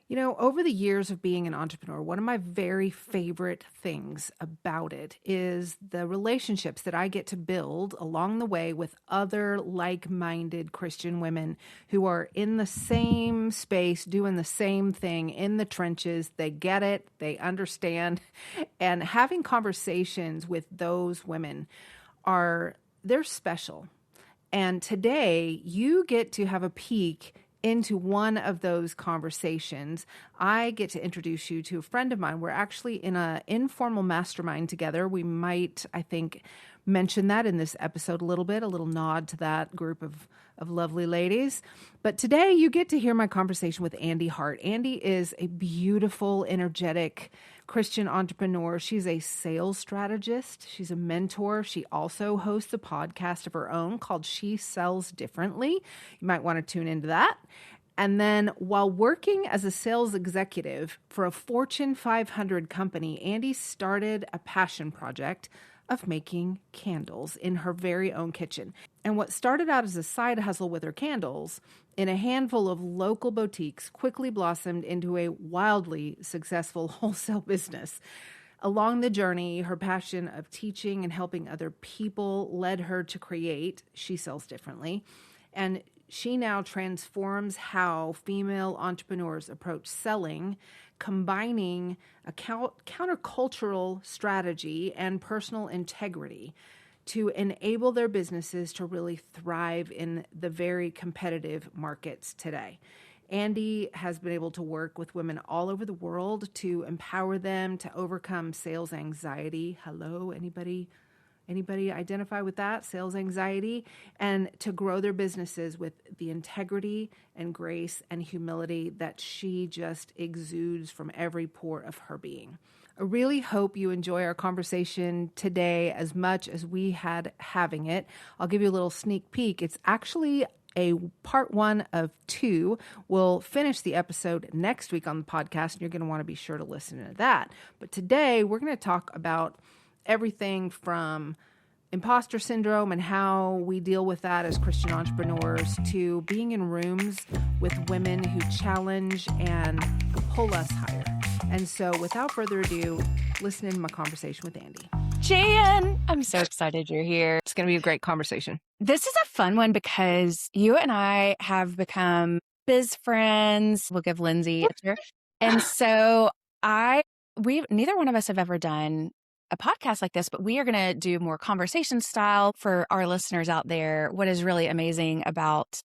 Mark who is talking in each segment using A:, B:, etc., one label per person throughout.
A: You know, over the years of being an entrepreneur, one of my very favorite things about it is the relationships that I get to build along the way with other like-minded Christian women who are in the same space, doing the same thing in the trenches. They get it, they understand, and having conversations with those women they're special. And today you get to have a peek into one of those conversations. I get to introduce you to a friend of mine. We're actually in an informal mastermind together. We might, I think, mention that in this episode a little bit, a little nod to that group of lovely ladies. But today you get to hear my conversation with Andee Hart. Andee is a beautiful, energetic Christian entrepreneur. She's a sales strategist. She's a mentor. She also hosts a podcast of her own called She Sells Differently. You might want to tune into that. And then while working as a sales executive for a Fortune 500 company, Andee started a passion project of making candles in her very own kitchen. And what started out as a side hustle with her candles in a handful of local boutiques quickly blossomed into a wildly successful wholesale business. Along the journey, her passion of teaching and helping other people led her to create She Sells Differently. And she now transforms how female entrepreneurs approach selling, combining a countercultural strategy and personal integrity to enable their businesses to really thrive in the very competitive markets today. Andee has been able to work with women all over the world to empower them to overcome sales anxiety. Hello, anybody identify with that? Sales anxiety, and to grow their businesses with the integrity and grace and humility that she just exudes from every pore of her being. I really hope you enjoy our conversation today as much as we had having it. I'll give you a little sneak peek. It's actually a part 1 of 2. We'll finish the episode next week on the podcast, and you're going to want to be sure to listen to that. But today we're going to talk about everything from imposter syndrome and how we deal with that as Christian entrepreneurs to being in rooms with women who challenge and pull us higher. And so without further ado, listen in to my conversation with Andee.
B: Jan, I'm so excited you're here.
A: It's going to be a great conversation.
B: This is a fun one because you and I have become biz friends. We'll give Lindsay a cheer. And so neither one of us have ever done a podcast like this, but we are going to do more conversation style for our listeners out there. What is really amazing about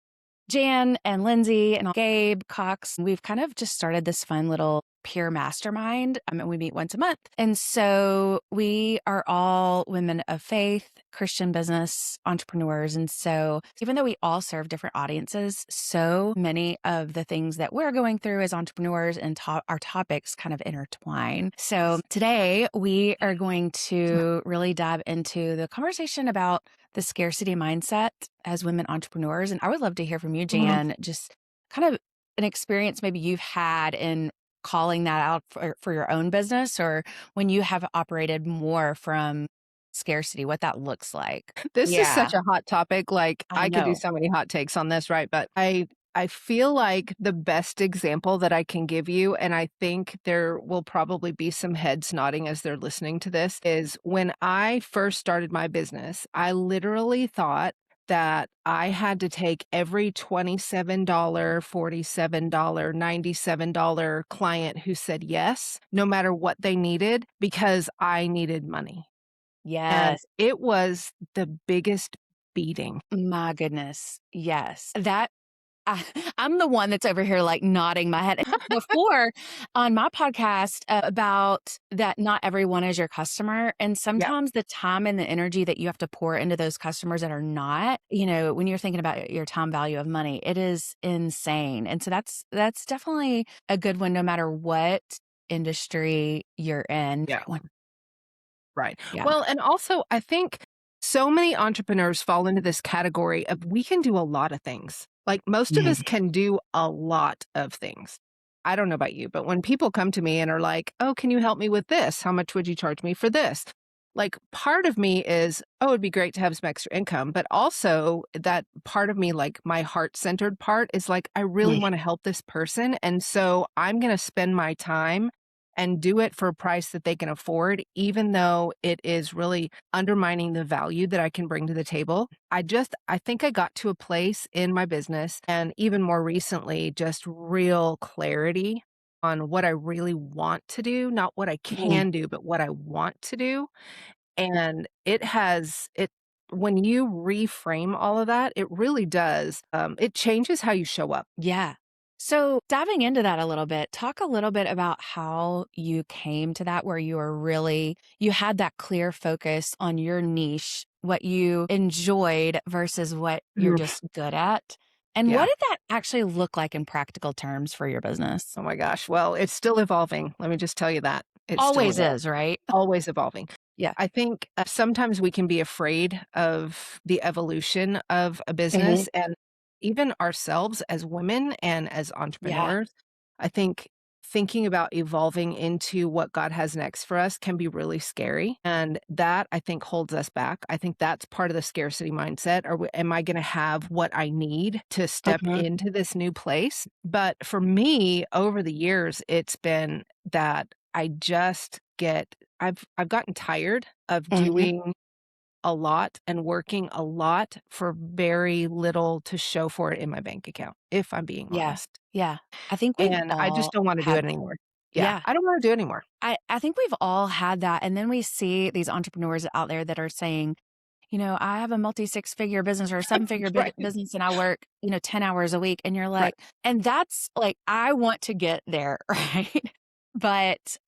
B: Jan and Lindsay and Gabe Cox, we've kind of just started this fun little peer mastermind. We meet once a month. And so we are all women of faith, Christian business entrepreneurs. And so even though we all serve different audiences, so many of the things that we're going through as entrepreneurs and our topics kind of intertwine. So today we are going to really dive into the conversation about the scarcity mindset as women entrepreneurs. And I would love to hear from you, Jan, just kind of an experience maybe you've had in calling that out for your own business, or when you have operated more from scarcity, what that looks like.
A: This is such a hot topic. Like I could do
B: know.
A: so many hot takes on this, right? But I feel like the best example that I can give you, and I think there will probably be some heads nodding as they're listening to this, is when I first started my business, I literally thought that I had to take every $27, $47, $97 client who said yes, no matter what they needed, because I needed money.
B: Yes.
A: And it was the biggest beating.
B: My goodness. Yes. I'm the one that's over here like nodding my head. Before on my podcast about that not everyone is your customer. And sometimes the time and the energy that you have to pour into those customers that are not, when you're thinking about your time value of money, it is insane. And so that's definitely a good one, no matter what industry you're in.
A: Yeah. Right.
B: Yeah.
A: Well, and also I think so many entrepreneurs fall into this category of we can do a lot of things. Like most of us can do a lot of things. I don't know about you, but when people come to me and are like, oh, can you help me with this? How much would you charge me for this? like, part of me is, oh, it'd be great to have some extra income, but also that part of me, like my heart-centered part is like, I really
B: Mm,
A: wanna help this person, and so I'm gonna spend my time and do it for a price that they can afford, even though it is really undermining the value that I can bring to the table. I think I got to a place in my business, and even more recently, just real clarity on what I really want to do, not what I
B: mm.
A: can do, but what I want to do. And it when you reframe all of that, it really does, it changes how you show up.
B: Yeah. So diving into that a little bit, talk a little bit about how you came to that where you had that clear focus on your niche, what you enjoyed versus what you're
A: Oof.
B: just good at. And what
A: Yeah.
B: did that actually look like in practical terms for your business?
A: Oh my gosh. Well, it's still evolving. Let me just tell you that. It's still
B: Always
A: evolving.
B: is, right?
A: Always evolving.
B: Yeah.
A: I think, sometimes we can be afraid of the evolution of a
B: Mhm.
A: business and even ourselves as women and as
B: Yeah.
A: entrepreneurs. I think thinking about evolving into what God has next for us can be really scary, and that, I think, holds us back. I think that's part of the scarcity mindset. Am I gonna have what I need to step
B: Mhm.
A: into this new place? But for me, over the years, it's been that I just get I've gotten tired of
B: Mhm.
A: doing a lot and working a lot for very little to show for it in my bank account, if I'm being
B: Yeah.
A: honest.
B: Yeah. I think we've
A: And I just
B: all
A: don't wanna do
B: had
A: it
B: that.
A: anymore. Yeah,
B: Yeah.
A: I don't wanna do it anymore.
B: I think we've all had that, and then we see these entrepreneurs out there that are saying, "I have a multi six-figure business or a seven-figure
A: Right,
B: business, and I work, 10 hours a week," and you're
A: right.
B: like and that's like, I want to get there, right? But,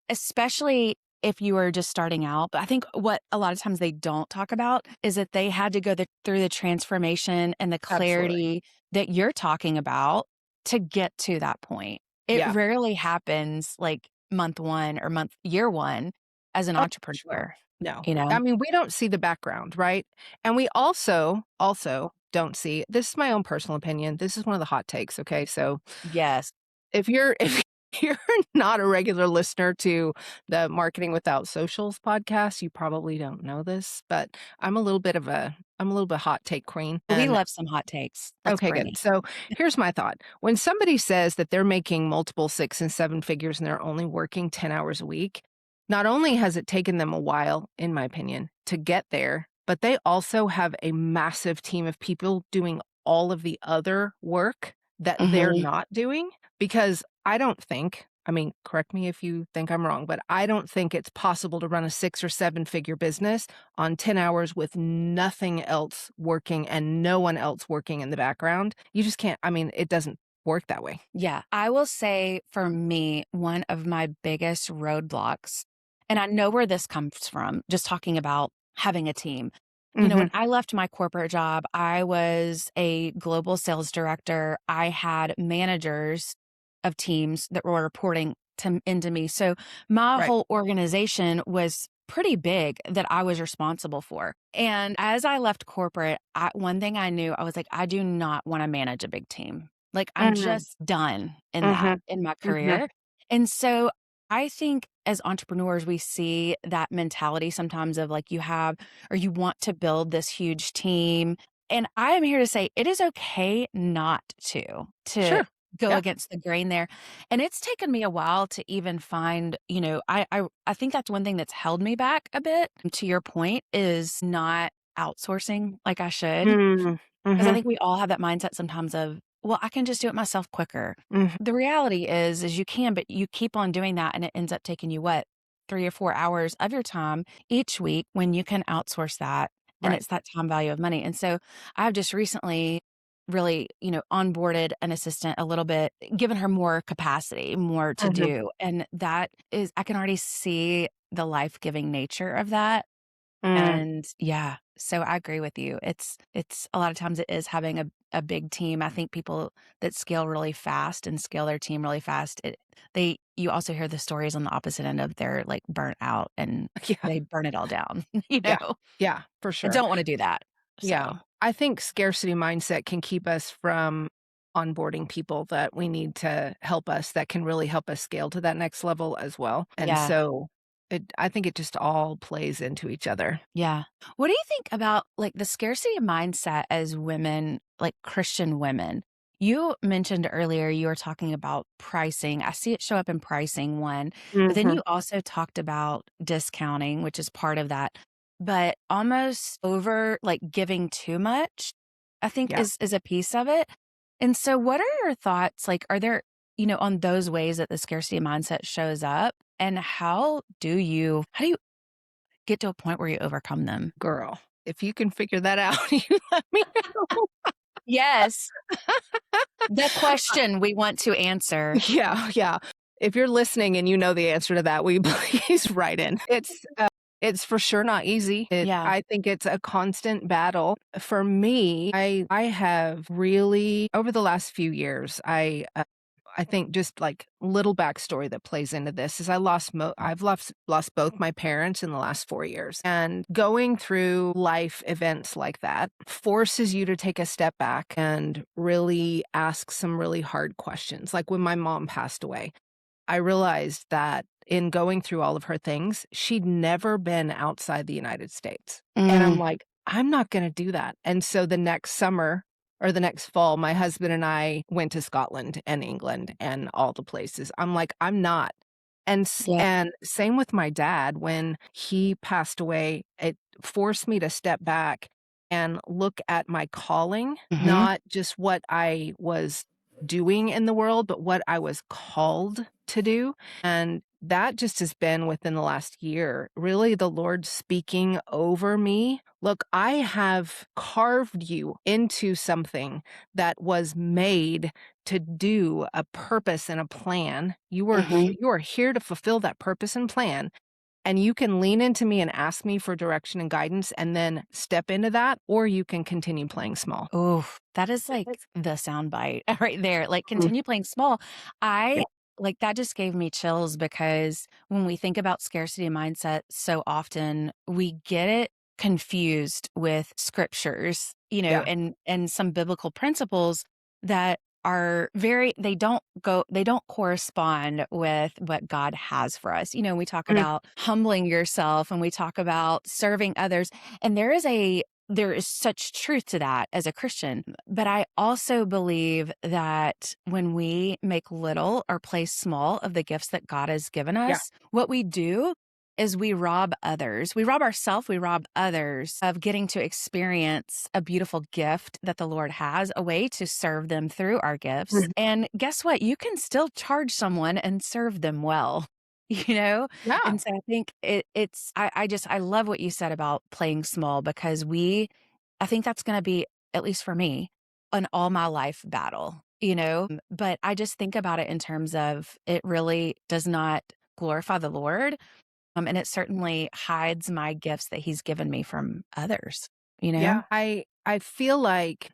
B: especially if you are just starting out, but I think what a lot of times they don't talk about is that they had to go through the transformation and the
A: Absolutely.
B: clarity that you're talking about to get to that point. It
A: Yeah.
B: rarely happens like month 1 or year 1 as an
A: Oh, sure.
B: entrepreneur,
A: No.
B: you know?
A: I mean, we don't see the background, right? And we also don't see this is my own personal opinion, this is one of the hot takes, okay? So
B: Yes.
A: if you're not a regular listener to the Marketing Without Socials podcast, you probably don't know this, but I'm a little bit hot take queen,
B: We
A: and
B: love some hot takes. Let's
A: okay,
B: bring
A: good.
B: it.
A: So here's my thought. When somebody says that they're making multiple 6 and 7 figures and they're only working 10 hours a week, not only has it taken them a while, in my opinion, to get there, but they also have a massive team of people doing all of the other work that they're
B: Mhm.
A: not doing. Because I don't think, I mean, correct me if you think I'm wrong, but I don't think it's possible to run a 6 or 7 figure business on 10 hours with nothing else working and no one else working in the background. You just can't, I mean, it doesn't work that way.
B: Yeah, I will say for me, one of my biggest roadblocks, and I know where this comes from, just talking about having a team. When
A: Mhm.
B: I left my corporate job, I was a global sales director. I had managers of teams that were reporting into me. So my
A: Right.
B: whole organization was pretty big that I was responsible for. And as I left corporate, one thing I knew, I was like, I do not want to manage a big team. Like, I'm
A: Mhm.
B: just done in that
A: Mhm.
B: in my
A: Mhm.
B: career. And so I think as entrepreneurs, we see that mentality sometimes of like you have or you want to build this huge team. And I am here to say it is okay not to
A: Sure.
B: go
A: Yeah.
B: against the grain there. And it's taken me a while to even find, I think that's one thing that's held me back a bit. To your point, is not outsourcing like I should.
A: Mm.
B: 'Cause I
A: Mhm.
B: think we all have that mindset sometimes of, "Well, I can just do it myself quicker."
A: Mhm.
B: The reality is you can, but you keep on doing that, and it ends up taking you, what, 3 or 4 hours of your time each week when you can outsource that, and
A: Right.
B: it's that time value of money, and so I've just recently really, onboarded an assistant a little bit, given her more capacity, more to
A: Mhm.
B: do, and that is I can already see the life-giving nature of that.
A: Mm.
B: And yeah, so I agree with you. It's a lot of times it is having a big team. I think people that scale really fast and scale their team really fast, you also hear the stories on the opposite end of they're like burnt out and
A: Yeah.
B: they burn it all down,
A: Yeah. Yeah, for
B: I
A: sure.
B: don't want to do that.
A: Yeah.
B: So,
A: I think scarcity mindset can keep us from onboarding people that we need to help us, that can really help us scale to that next level as well. And
B: yeah.
A: so I think it just all plays into each other.
B: Yeah. What do you think about like the scarcity mindset as women, like Christian women? You mentioned earlier you were talking about pricing. I see it show up in pricing one, but then
A: Mhm.
B: you also talked about discounting, which is part of that. But almost over like giving too much, I think
A: Yeah.
B: is a piece of it. And so what are your thoughts? Like, are there, on those ways that the scarcity mindset shows up? And how do you get to a point where you overcome them?
A: Girl, if you can figure that out, you let me know.
B: Yes, the question we want to answer.
A: Yeah, yeah. If you're listening and you know the answer to that, will you please write in? It's for sure not easy.
B: Yeah.
A: I think it's a constant battle. For me, I have really over the last few years, I think just like little backstory that plays into this is I've lost both my parents in the last 4 years. And going through life events like that forces you to take a step back and really ask some really hard questions. Like when my mom passed away, I realized that in going through all of her things, she'd never been outside the United States. And I'm
B: Mm,
A: like, I'm not gonna do that. And so the next summer or the next fall, my husband and I went to Scotland and England and all the places. I'm like, I'm not.
B: yeah.
A: And same with my dad, when he passed away, it forced me to step back and look at my calling,
B: Mhm.
A: not just what I was doing in the world, but what I was called to do. And that just has been within the last year, really the Lord speaking over me. Look, I have carved you into something that was made to do a purpose and a plan.
B: Mhm.
A: You are here to fulfill that purpose and plan. And you can lean into me and ask me for direction and guidance and then step into that, or you can continue playing small.
B: Ooh, that is like the soundbite right there. Like,
A: Mm,
B: continue playing small.
A: yeah.
B: I like that just gave me chills because when we think about scarcity mindset, so often we get it confused with scriptures,
A: Yeah.
B: and some biblical principles that are they don't correspond with what God has for us. We talk
A: Mm,
B: about humbling yourself and we talk about serving others. And there is such truth to that as a Christian. But I also believe that when we make little or play small of the gifts that God has given
A: yeah.
B: us, what we do is we rob others. We rob ourselves, we rob others of getting to experience a beautiful gift that the Lord has, a way to serve them through our gifts.
A: Mhm.
B: And guess what? You can still charge someone and serve them well. You know?
A: Yeah.
B: And so I think I love what you said about playing small because I think that's going to be, at least for me, an all my life battle. But I just think about it in terms of it really does not glorify the Lord. And it certainly hides my gifts that he's given me from others, you know?
A: Yeah, I feel like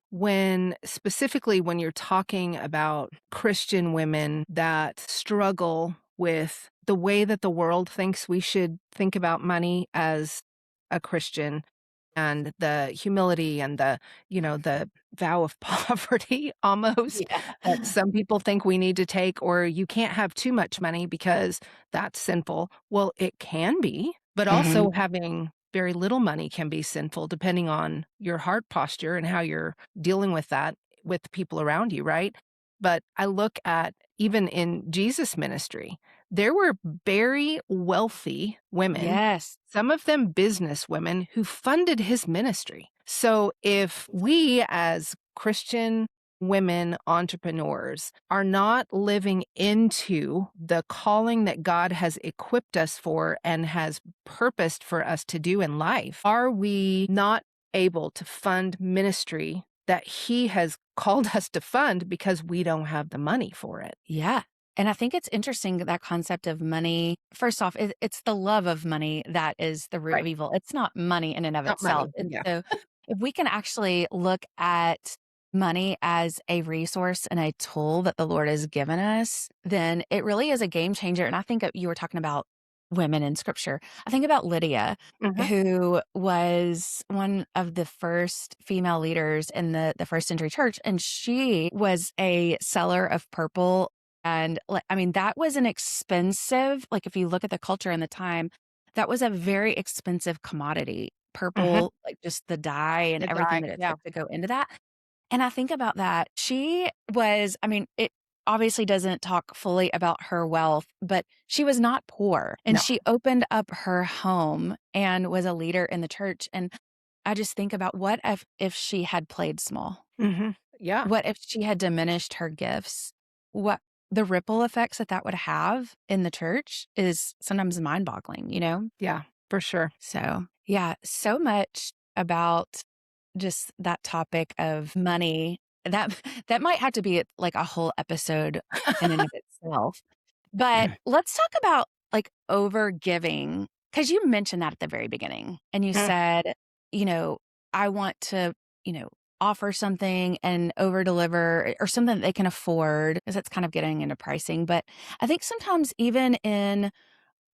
A: specifically when you're talking about Christian women that struggle with the way that the world thinks we should think about money as a Christian and the humility and the vow of poverty almost
B: Yeah.
A: that some people think we need to take, or you can't have too much money because that's sinful. Well, it can be, but
B: Mhm.
A: also having very little money can be sinful depending on your heart posture and how you're dealing with that with the people around you, right? But I look at even in Jesus' ministry, there were very wealthy women,
B: Yes.
A: some of them business women who funded his ministry. So if we as Christian women entrepreneurs are not living into the calling that God has equipped us for and has purposed for us to do in life, are we not able to fund ministry that he has called us to fund because we don't have the money for it?
B: Yeah. And I think it's interesting that concept of money. First off, it's the love of money that is the root of
A: Right.
B: evil. It's not money in and of
A: Not
B: itself.
A: money.
B: And
A: Yeah.
B: so, if we can actually look at money as a resource and a tool that the Lord has given us, then it really is a game changer. And I think you were talking about women in scripture. I think about Lydia,
A: Mhm.
B: who was one of the first female leaders in the first century church. And she was a seller of purple and, like, I mean, that was an expensive, like, if you look at the culture and the time, that was a very expensive commodity.
A: Mhm.
B: Purple, like just the dye and
A: The
B: everything
A: dye,
B: that it
A: yeah.
B: took to go into that. And I think about that. She was, I mean, it obviously doesn't talk fully about her wealth, but she was not poor. And
A: No.
B: she opened up her home and was a leader in the church. And I just think about what if she had played small?
A: Mhm. Yeah.
B: What if she had diminished her gifts? What the ripple effects that that would have in the church is sometimes mind-boggling, you know?
A: Yeah, for sure.
B: So, yeah, so much about just that topic of money. That that might have to be like a whole episode in and of itself. But let's talk about like over giving because you mentioned that at the very beginning and you
A: Mm,
B: said, you know, I want to, you know, offer something and over deliver or something that they can afford because that's kind of getting into pricing. But I think sometimes even in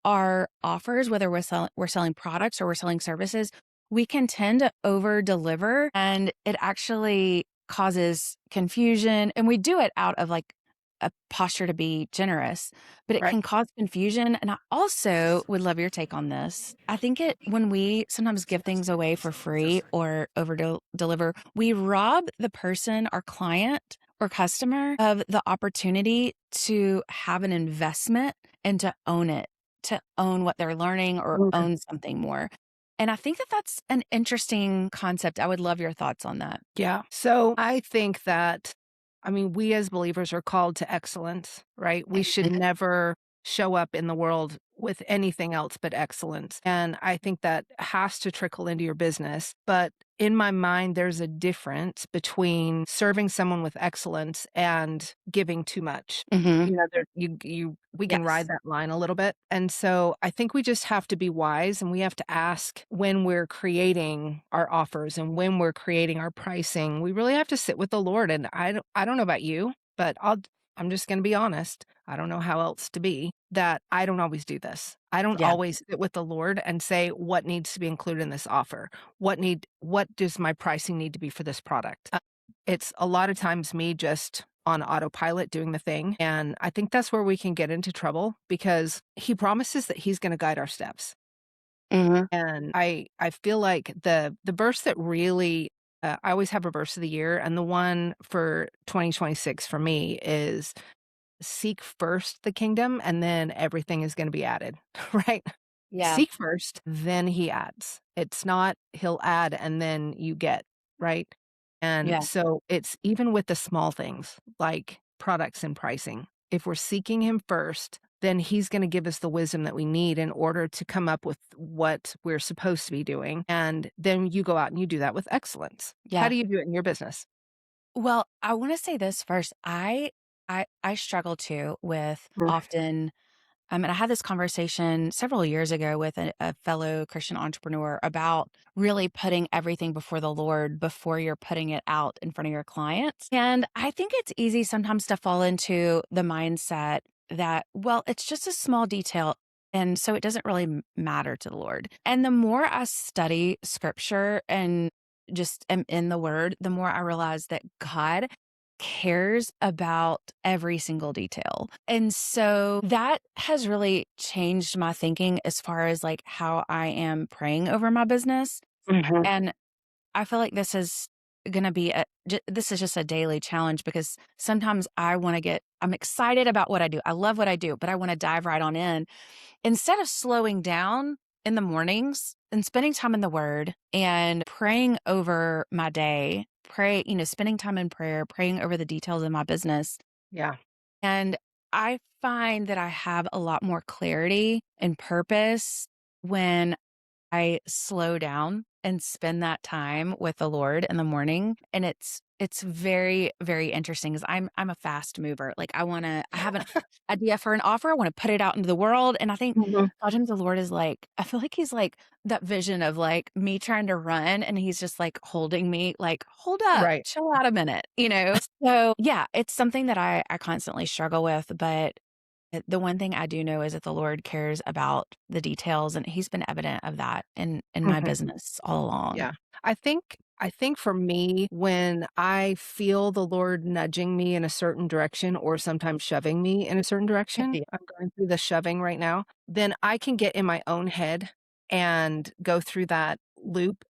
B: our offers, whether we're selling products or we're selling services, we can tend to over deliver and it actually causes confusion. And we do it out of like a posture to be generous, but it
A: right.
B: can cause confusion. And I also would love your take on this. I think it when we sometimes give things away for free or over deliver, we rob the person, our client or customer, of the opportunity to have an investment and to own it, to own what they're learning or
A: Mhm.
B: own something more. And I think that that's an interesting concept. I would love your thoughts on that.
A: Yeah. So I think that, I mean, we as believers are called to excellence, right? We should
B: Amen.
A: never show up in the world with anything else but excellence. And I think that has to trickle into your business. But in my mind, there's a difference between serving someone with excellence and giving too much.
B: Mhm.
A: You know, we can
B: Yes.
A: ride that line a little bit. And so I think we just have to be wise and we have to ask when we're creating our offers and when we're creating our pricing. We really have to sit with the Lord. And I don't know about you, but I'm just going to be honest. I don't know how else to be that I don't always do this. I don't
B: Yeah.
A: always sit with the Lord and say what needs to be included in this offer. What does my pricing need to be for this product? It's a lot of times me just on autopilot doing the thing. And I think that's where we can get into trouble because he promises that he's going to guide our steps.
B: Mhm.
A: And I feel like the verse that really I always have a verse of the year, and the one for 2026 for me is seek first the kingdom, and then everything is gonna be added, right?
B: Yeah.
A: Seek first, then he adds. It's not he'll add and then you get, right? And
B: Yeah.
A: so it's even with the small things like products and pricing. If we're seeking him first, then he's gonna give us the wisdom that we need in order to come up with what we're supposed to be doing, and then you go out and you do that with excellence. How
B: Yeah.
A: do you do it in your business?
B: Well, I wanna say this first. I struggle too with
A: Mm,
B: often and I had this conversation several years ago with a fellow Christian entrepreneur about really putting everything before the Lord before you're putting it out in front of your clients. And I think it's easy sometimes to fall into the mindset that, well, it's just a small detail. And so it doesn't really matter to the Lord. And the more I study scripture and just am in the word, the more I realize that God cares about every single detail. And so that has really changed my thinking as far as like how I am praying over my business.
A: mhm.
B: And I feel like this is going to be this is just a daily challenge because sometimes I'm excited about what I do. I love what I do, but I want to dive right on in instead of slowing down in the mornings and spending time in the word and praying over my day, spending time in prayer, praying over the details of my business.
A: Yeah.
B: And I find that I have a lot more clarity and purpose when I slow down and spend that time with the Lord in the morning, and it's very, very interesting because I'm a fast mover. Like I have an idea for an offer, I wanna put it out into the world, and I think
A: Mhm.
B: a lot of times the Lord is like I feel like he's like that vision of like me trying to run, and he's just like holding me, like, "Hold up,
A: Right.
B: chill out a minute," you know? So, yeah, it's something that I constantly struggle with, but the one thing I do know is that the Lord cares about the details, and He's been evident of that in my
A: Mhm.
B: business all along.
A: Yeah. I think I think for me, when I feel the Lord nudging me in a certain direction or sometimes shoving me in a certain direction,
B: Yeah.
A: I'm going through the shoving right now, then I can get in my own head and go through that loop,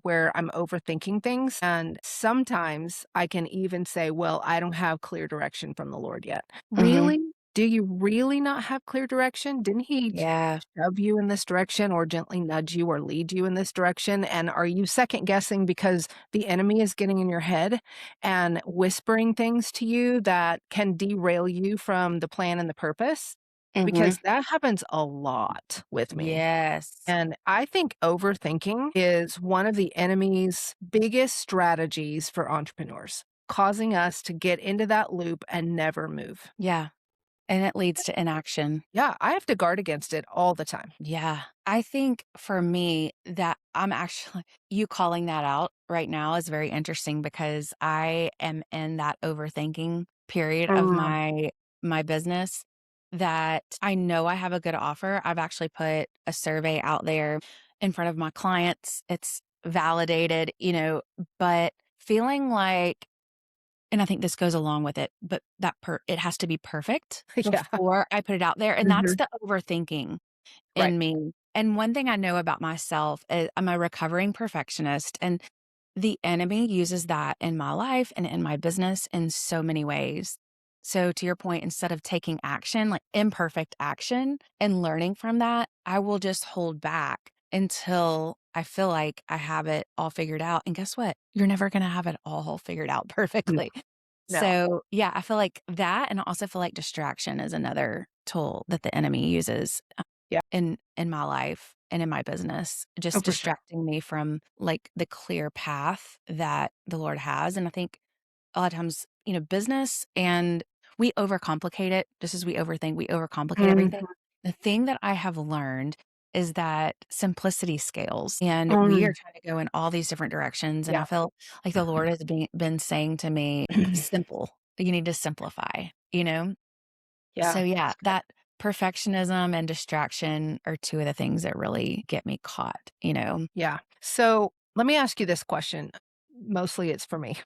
A: where I'm overthinking things. And sometimes I can even say, well, I don't have clear direction from the Lord yet.
B: Mhm.
A: Really? Do you really not have clear direction? Didn't he
B: Yeah.
A: shove you in this direction or gently nudge you or lead you in this direction? And are you second guessing because the enemy is getting in your head and whispering things to you that can derail you from the plan and the purpose?
B: Mhm.
A: Because that happens a lot with me.
B: Yes.
A: And I think overthinking is one of the enemy's biggest strategies for entrepreneurs, causing us to get into that loop and never move.
B: Yeah. And it leads to inaction.
A: Yeah, I have to guard against it all the time.
B: Yeah. I think for me that I'm actually you calling that out right now is very interesting because I am in that overthinking period of
A: Mm.
B: my business that I know I have a good offer. I've actually put a survey out there in front of my clients. It's validated, but feeling like and I think this goes along with it, but it has to be perfect
A: Yeah.
B: before I put it out there, and that's
A: Mhm.
B: the overthinking
A: Right.
B: in me. And one thing I know about myself is I'm a recovering perfectionist, and the enemy uses that in my life and in my business in so many ways. So, to your point, instead of taking action, like imperfect action, and learning from that, I will just hold back until I feel like I have it all figured out. And guess what? You're never going to have it all figured out
A: No.
B: perfectly.
A: No.
B: So, yeah, I feel like that. And I also feel like distraction is another tool that the enemy uses
A: Yeah.
B: in my life and in my business,
A: Oh,
B: just
A: for sure.
B: distracting me from, like, the clear path that the Lord has, and I think a lot of times, business and we overcomplicate it just as we overthink, we overcomplicate
A: Mhm.
B: everything. The thing that I have learned is that simplicity scales, and we are
A: Mm.
B: trying to go in all these different directions, and I
A: Yeah.
B: feel like the Lord has been saying to me, "Simple. You need to simplify," you know? So,
A: Yeah.
B: yeah,
A: That's good.
B: that perfectionism and distraction are 2 of the things that really get me caught?
A: Yeah. So, let me ask you this question. Mostly it's for me.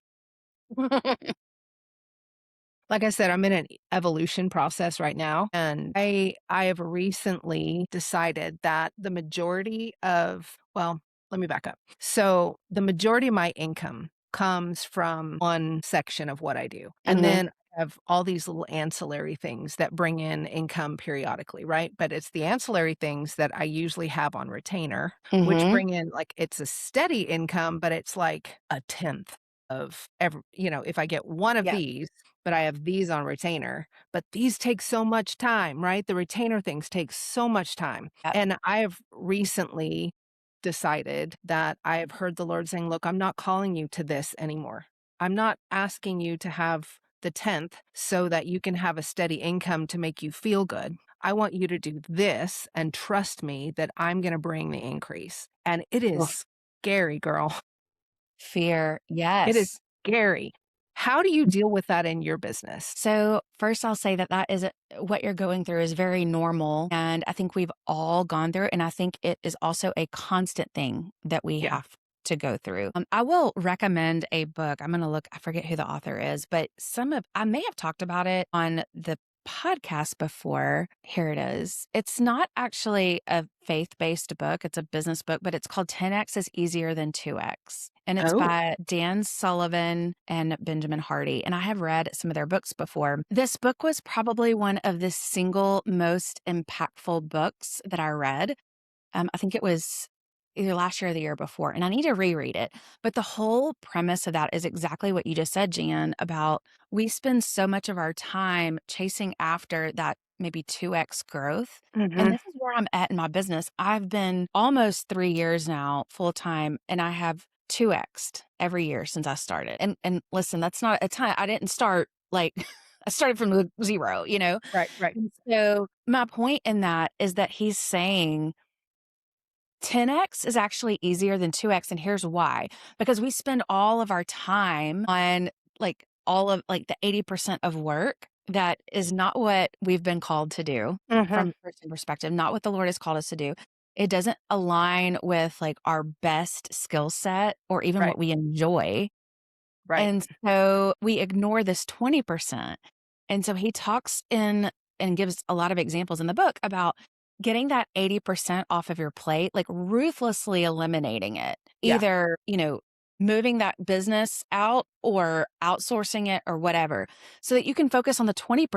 A: Like I said, I'm in an evolution process right now, and I have recently decided that the majority of well, let me back up. So, the majority of my income comes from one section of what I do. And
B: Mhm,
A: then I have all these little ancillary things that bring in income periodically, right? But it's the ancillary things that I usually have on retainer, which
B: mhm.
A: bring in like it's a steady income, but it's like a tenth of if I get one of
B: Yeah,
A: these but I have these on retainer. But these take so much time, right? The retainer things take so much time.
B: yep,
A: And I have recently decided that I have heard the Lord saying, look, I'm not calling you to this anymore. I'm not asking you to have the 10th so that you can have a steady income to make you feel good. I want you to do this and trust me that I'm going to bring the increase. And it
B: oof,
A: is scary, girl.
B: fear,
A: It is
B: yes.
A: scary. How do you deal with that in your business?
B: So, first, I'll say that what you're going through is very normal. And I think we've all gone through it. And I think it is also a constant thing that we
A: Yeah.
B: have to go through. I will recommend a book. I'm going to look, I forget who the author is, but I may have talked about it on the podcast before. Here it is. It's not actually a faith based book, it's a business book, but it's called 10X is Easier Than 2X. And it's
A: Oh.
B: by Dan Sullivan and Benjamin Hardy. And I have read some of their books before. This book was probably one of the single most impactful books that I read. I think it was either last year or the year before, and I need to reread it. But the whole premise of that is exactly what you just said, Jan, about we spend so much of our time chasing after that maybe 2X growth. And
A: Mhm.
B: this is where I'm at in my business. I've been almost 3 years now full time, and I have 2X'd every year since I started. And listen, that's not a time I didn't start like I started from zero.
A: Right, right.
B: And so my point in that is that he's saying 10X is actually easier than 2X, and here's why. Because we spend all of our time on, like, all of, like, the 80% of work that is not what we've been called to do from
A: Mhm.
B: a Christian perspective, not what the Lord has called us to do. It doesn't align with like our best skill set or even
A: Right.
B: what we enjoy.
A: Right.
B: And so we ignore this 20%. And so he talks in and gives a lot of examples in the book about getting that 80% off of your plate, like ruthlessly eliminating it,
A: Yeah.
B: either, moving that business out or outsourcing it or whatever, so that you can focus on the 20%.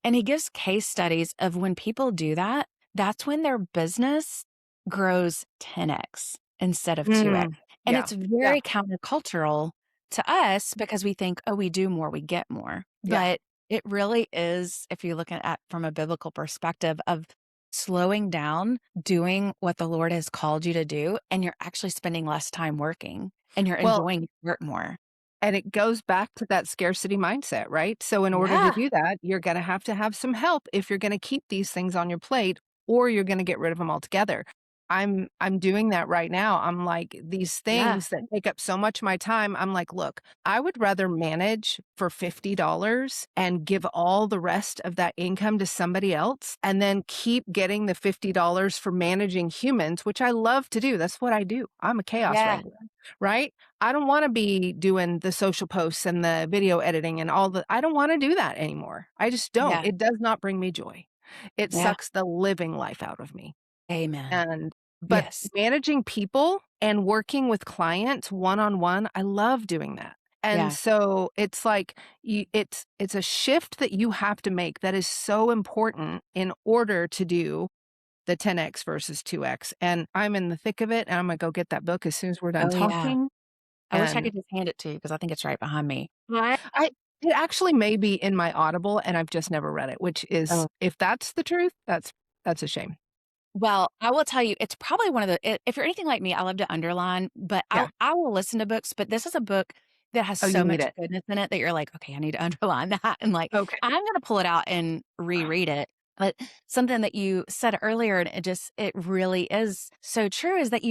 B: And he gives case studies of when people do that, that's when their business grows 10x instead of 2x.
A: Mm.
B: And
A: Yeah.
B: it's
A: Yeah.
B: very countercultural to us because we think, oh, we do more, we get more.
A: Yeah.
B: But it really is, if you look at from a biblical perspective, of slowing down, doing what the Lord has called you to do, and you're actually spending less time working and you're
A: Well,
B: enjoying your work more.
A: and it goes back to that scarcity mindset, right? So in order to
B: Yeah.
A: do that, you're gonna have to have some help if you're gonna keep these things on your plate, or you're gonna get rid of them altogether. I'm doing that right now. I'm like, these
B: Yeah.
A: things that take up so much of my time, I'm like, "Look, I would rather manage for $50 and give all the rest of that income to somebody else, and then keep getting the $50 for managing humans," which I love to do. That's what I do. I'm a chaos
B: Yeah.
A: wrangler, right? I don't wanna be doing the social posts and the video editing and all the I don't wanna do that anymore. I just don't.
B: Yeah.
A: It does not bring me joy. It
B: Yeah.
A: sucks the living life out of me.
B: Amen.
A: And but
B: Yes.
A: managing people and working with clients one-on-one, I love doing that. And
B: Yeah.
A: so it's like it's a shift that you have to make that is so important in order to do the 10x versus 2x. And I'm in the thick of it, and I'm gonna go get that book as soon as we're done
B: Oh, yeah.
A: talking.
B: I wish I
A: And
B: could just hand it to you because I think it's right behind me. What?
A: I it actually may be in my Audible, and I've just never read it, which is
B: Oh.
A: if that's the truth, that's a shame.
B: Well, I will tell you, it's probably one of the if you're anything like me, I love to underline, but
A: Yeah.
B: I will listen to books, but this is a book that has
A: Oh, you
B: so
A: need
B: much
A: it.
B: goodness in it that you're like, "Okay, I need to underline that," and, like,
A: Okay.
B: I'm gonna pull it out and reread it. But something that you said earlier, and it really is so true, is that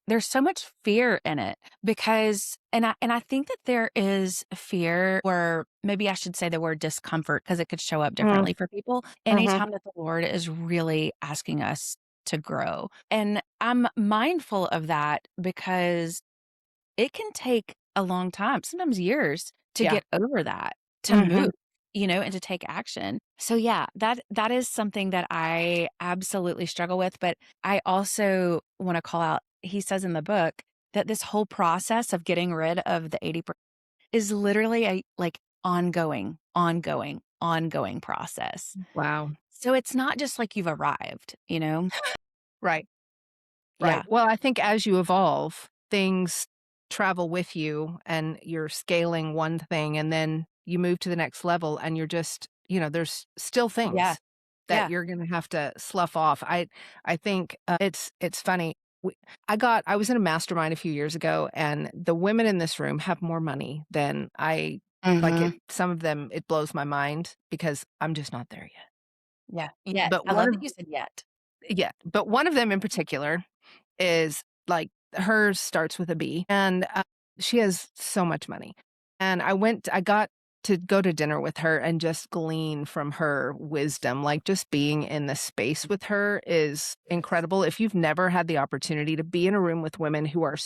B: there's so much fear in it because and I think that there is fear, or maybe I should say the word discomfort because it could show up
A: Mm,
B: differently for people
A: mhm.
B: anytime that the Lord is really asking us to grow. And I'm mindful of that because it can take a long time, sometimes years, to
A: Yeah.
B: get over that, to move,
A: Mhm.
B: and to take action. So yeah, that is something that I absolutely struggle with, but I also want to call out, he says in the book that this whole process of getting rid of the 80% is literally a like ongoing process.
A: Wow.
B: So it's not just like you've arrived.
A: Right. Right.
B: Yeah.
A: Well, I think as you evolve, things travel with you and you're scaling one thing and then you move to the next level and you're just, there's still
B: Yeah.
A: things that
B: Yeah.
A: you're going to have to slough off. I think it's funny. We, I was in a mastermind a few years ago and the women in this room have more money than I like it.
B: Mhm.
A: Some of them, it blows my mind because I'm just not there yet.
B: Yeah. Yet.
A: But
B: I
A: one
B: love
A: of
B: that you said yet.
A: Yeah, but one of them in particular is, like hers starts with a B, and, she has so much money, and I got to go to dinner with her and just glean from her wisdom, like, just being in the space with her is incredible. If you've never had the opportunity to be in a room with women who are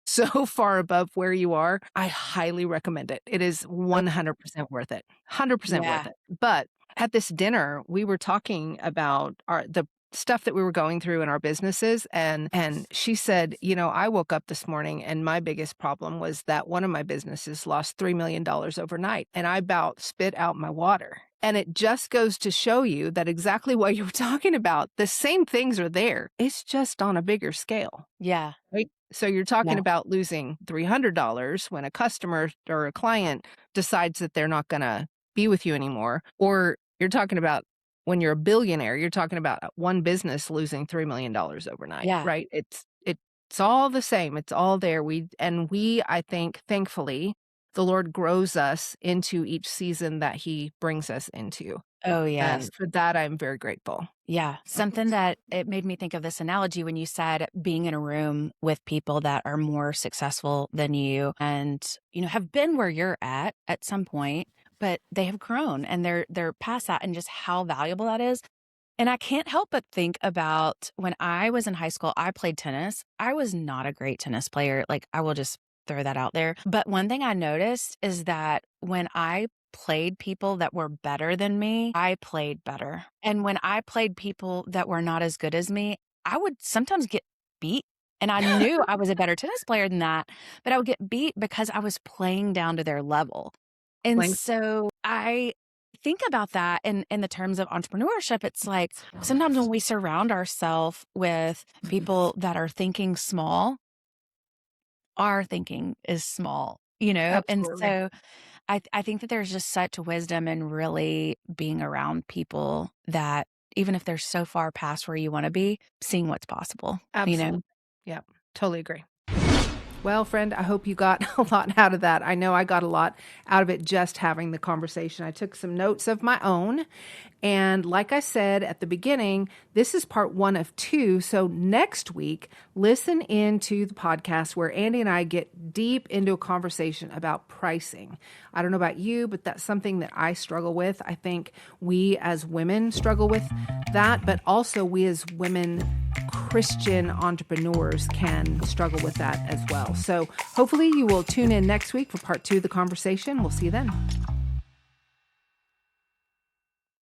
A: so far above where you are, I highly recommend it. It is
B: Oh,
A: 100% worth it, 100% worth
B: yeah.
A: it, but at this dinner, we were talking about the stuff that we were going through in our businesses and she said, I woke up this morning and my biggest problem was that one of my businesses lost $3 million overnight and I about spit out my water. And it just goes to show you that exactly what you were talking about, the same things are there. It's just on a bigger scale.
B: Yeah.
A: Right? So you're
B: Yeah.
A: talking about losing $300 when a customer or a client decides that they're not going to be with you anymore, or you're talking about when you're a billionaire, you're talking about one business losing $3 million overnight,
B: Yeah.
A: right? It's all the same. It's all there. I think, thankfully, the Lord grows us into each season that He brings us into,
B: Oh, yes.
A: and for that, I'm very grateful.
B: Yeah. Something that it made me think of this analogy when you said being in a room with people that are more successful than you and, have been where you're at some point, but they have grown and they're past that and just how valuable that is. And I can't help but think about when I was in high school, I played tennis. I was not a great tennis player. Like, I will just throw that out there. But one thing I noticed is that when I played people that were better than me, I played better. And when I played people that were not as good as me, I would sometimes get beat. And I knew I was a better tennis player than that, but I would get beat because I was playing down to their level. And
A: Playing
B: so I think about that in the terms of entrepreneurship. It's like sometimes when we surround ourselves with people that are thinking small, our thinking is small, you know? And
A: Absolutely.
B: so I think that there's just such wisdom in really being around people that even if they're so far past where you want to be, seeing what's possible, you know?
A: Absolutely. Yeah, totally agree. Well, friend, I hope you got a lot out of that. I know I got a lot out of it just having the conversation. I took some notes of my own. And like I said at the beginning, this is part 1 of 2. So next week, listen into the podcast where Andee and I get deep into a conversation about pricing. I don't know about you, but that's something that I struggle with. I think we as women struggle with that, but also we as women Christian entrepreneurs can struggle with that as well. So hopefully you will tune in next week for part 2 of the conversation. We'll see you then.